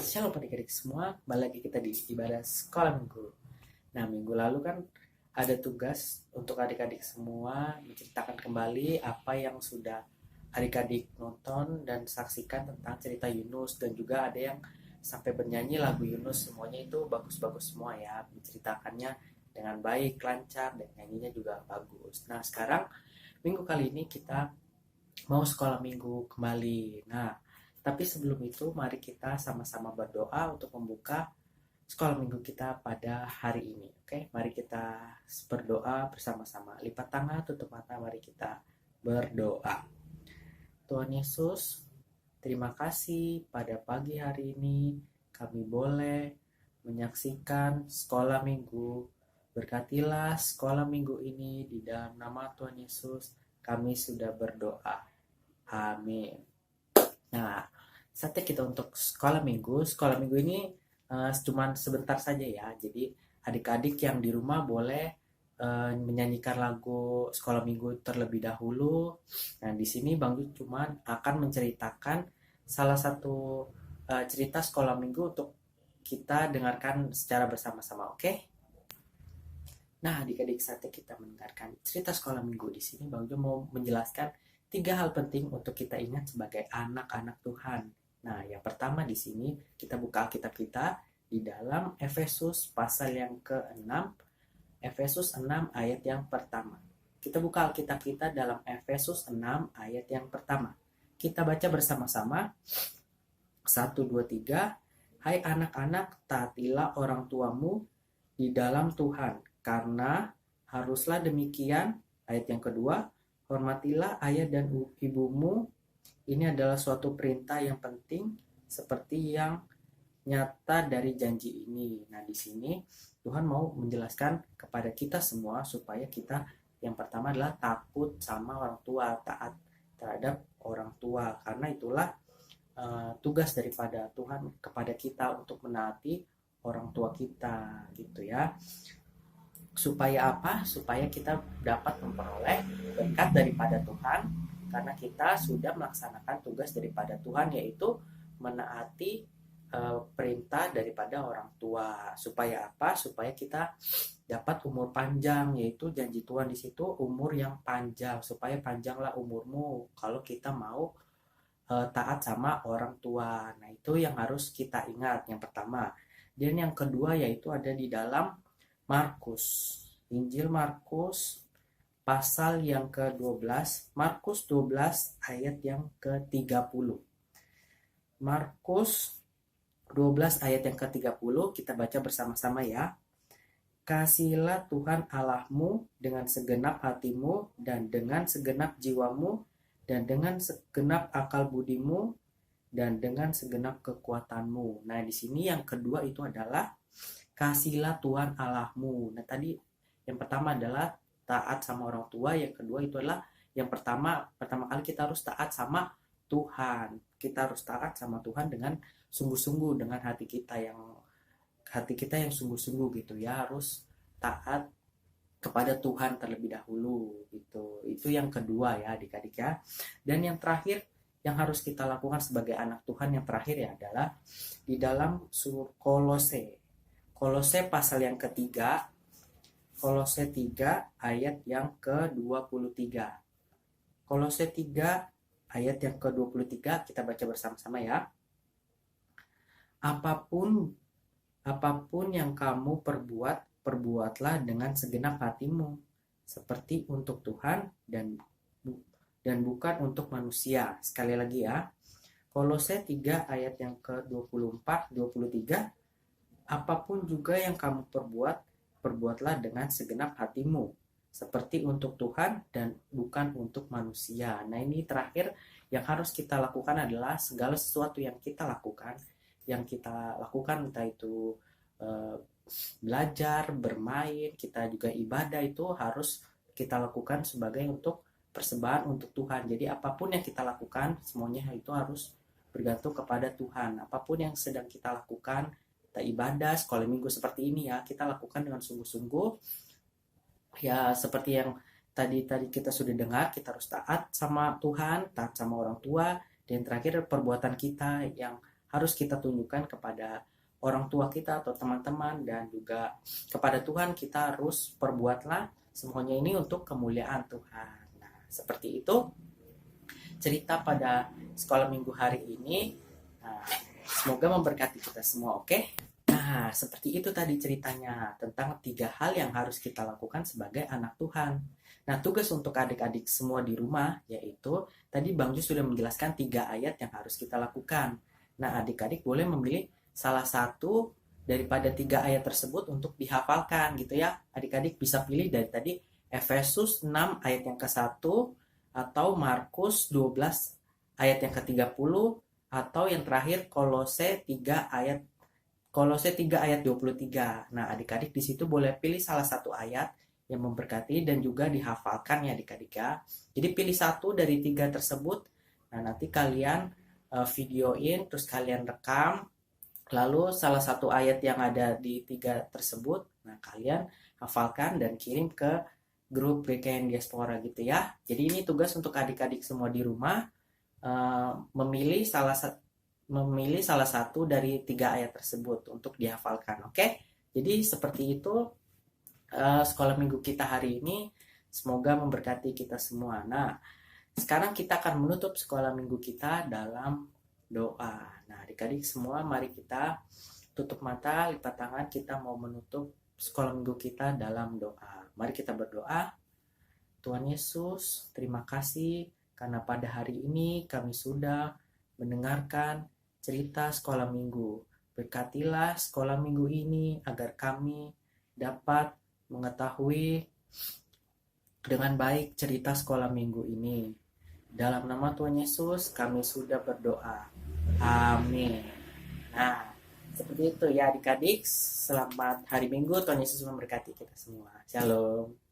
Shalom adik-adik semua, kembali lagi kita di ibadah sekolah minggu. Nah, minggu lalu kan ada tugas untuk adik-adik semua menceritakan kembali apa yang sudah adik-adik nonton dan saksikan tentang cerita Yunus, dan juga ada yang sampai bernyanyi lagu Yunus. Semuanya itu bagus-bagus semua ya, menceritakannya dengan baik, lancar, dan nyanyinya juga bagus. Nah, sekarang minggu kali ini kita mau sekolah minggu kembali. Nah, tapi sebelum itu mari kita sama-sama berdoa untuk membuka sekolah minggu kita pada hari ini. Oke, mari kita berdoa bersama-sama. Lipat tangan, tutup mata, mari kita berdoa. Tuhan Yesus, terima kasih pada pagi hari ini kami boleh menyaksikan sekolah minggu. Berkatilah sekolah minggu ini di dalam nama Tuhan Yesus. Kami sudah berdoa. Amin. Nah, saatnya kita untuk sekolah minggu. Sekolah minggu ini cuman sebentar saja ya. Jadi adik-adik yang di rumah boleh menyanyikan lagu sekolah minggu terlebih dahulu. Nah, di sini Bang Ju cuman akan menceritakan salah satu cerita sekolah minggu untuk kita dengarkan secara bersama-sama, oke? Nah, adik-adik, saatnya kita mendengarkan cerita sekolah minggu. Di sini Bang Jo mau menjelaskan 3 hal penting untuk kita ingat sebagai anak-anak Tuhan. Nah, yang pertama di sini kita buka Alkitab kita di dalam Efesus pasal yang ke-6, Efesus 6 ayat yang pertama. Kita buka Alkitab kita dalam Efesus 6 ayat yang pertama. Kita baca bersama-sama. 1, 2, 3. Hai anak-anak, taatilah orang tuamu di dalam Tuhan, karena haruslah demikian. Ayat yang kedua, hormatilah ayah dan ibumu. Ini adalah suatu perintah yang penting seperti yang nyata dari janji ini. Nah, di sini Tuhan mau menjelaskan kepada kita semua supaya kita yang pertama adalah takut sama orang tua, taat terhadap orang tua. Karena itulah tugas daripada Tuhan kepada kita untuk menaati orang tua kita, gitu ya. Supaya apa? Supaya kita dapat memperoleh berkat daripada Tuhan, karena kita sudah melaksanakan tugas daripada Tuhan, yaitu menaati perintah daripada orang tua. Supaya apa? Supaya kita dapat umur panjang, yaitu janji Tuhan di situ umur yang panjang. Supaya panjanglah umurmu kalau kita mau taat sama orang tua. Nah, itu yang harus kita ingat, yang pertama. Dan yang kedua yaitu ada di dalam Markus, Injil Markus pasal yang ke-12, Markus 12 ayat yang ke-30. Markus 12 ayat yang ke-30 kita baca bersama-sama ya. Kasihilah Tuhan Allahmu dengan segenap hatimu dan dengan segenap jiwamu dan dengan segenap akal budimu dan dengan segenap kekuatanmu. Nah, di sini yang kedua itu adalah kasihilah Tuhan Allahmu. Nah, tadi yang pertama adalah taat sama orang tua, yang kedua itu adalah yang pertama kali kita harus taat sama Tuhan. Kita harus taat sama Tuhan dengan sungguh-sungguh, dengan hati kita yang sungguh-sungguh gitu ya, harus taat kepada Tuhan terlebih dahulu gitu. Itu yang kedua ya adik-adik ya. Dan yang terakhir yang harus kita lakukan sebagai anak Tuhan yang terakhir ya adalah di dalam surat Kolose pasal yang ketiga, Kolose 3 ayat yang ke-23. Kolose 3 ayat yang ke-23 kita baca bersama-sama ya. Apapun yang kamu perbuatlah dengan segenap hatimu, seperti untuk Tuhan dan bukan untuk manusia. Sekali lagi ya. Kolose 3 ayat yang ke-24, 23. Apapun juga yang kamu perbuatlah dengan segenap hatimu, seperti untuk Tuhan dan bukan untuk manusia. Nah, ini terakhir yang harus kita lakukan adalah segala sesuatu yang kita lakukan entah itu belajar, bermain, kita juga ibadah, itu harus kita lakukan sebagai untuk persembahan untuk Tuhan. Jadi apapun yang kita lakukan semuanya itu harus bergantung kepada Tuhan. Apapun yang sedang kita lakukan, kita ibadah, sekolah minggu seperti ini ya, kita lakukan dengan sungguh-sungguh. Ya, seperti yang tadi kita sudah dengar, kita harus taat sama Tuhan, taat sama orang tua, dan terakhir perbuatan kita yang harus kita tunjukkan kepada orang tua kita atau teman-teman, dan juga kepada Tuhan. Kita harus perbuatlah semuanya ini untuk kemuliaan Tuhan. Nah, seperti itu cerita pada sekolah minggu hari ini. Nah, semoga memberkati kita semua, oke? Nah, seperti itu tadi ceritanya tentang 3 hal yang harus kita lakukan sebagai anak Tuhan. Nah, tugas untuk adik-adik semua di rumah yaitu tadi Bang Ju sudah menjelaskan 3 ayat yang harus kita lakukan. Nah, adik-adik boleh memilih salah satu daripada 3 ayat tersebut untuk dihafalkan gitu ya. Adik-adik bisa pilih dari tadi Efesus 6 ayat yang ke-1 atau Markus 12 ayat yang ke-30 atau yang terakhir Kolose 3 ayat 23. Nah, adik-adik di situ boleh pilih salah satu ayat yang memberkati dan juga dihafalkan ya adik-adik ya. Jadi pilih satu dari 3 tersebut. Nah, nanti kalian videoin, terus kalian rekam. Lalu salah satu ayat yang ada di 3 tersebut, nah kalian hafalkan dan kirim ke grup BKN Diaspora gitu ya. Jadi ini tugas untuk adik-adik semua di rumah, memilih salah satu dari 3 ayat tersebut untuk dihafalkan, oke? Jadi seperti itu sekolah minggu kita hari ini, semoga memberkati kita semua. Nah, sekarang kita akan menutup sekolah minggu kita dalam doa. Nah, adik-adik semua, mari kita tutup mata, lipat tangan, kita mau menutup sekolah minggu kita dalam doa. Mari kita berdoa. Tuhan Yesus, terima kasih karena pada hari ini kami sudah mendengarkan cerita sekolah minggu. Berkatilah sekolah minggu ini agar kami dapat mengetahui dengan baik cerita sekolah minggu ini. Dalam nama Tuhan Yesus kami sudah berdoa. Amin. Nah, seperti itu ya adik-adik. Selamat hari Minggu. Tuhan Yesus memberkati kita semua. Shalom.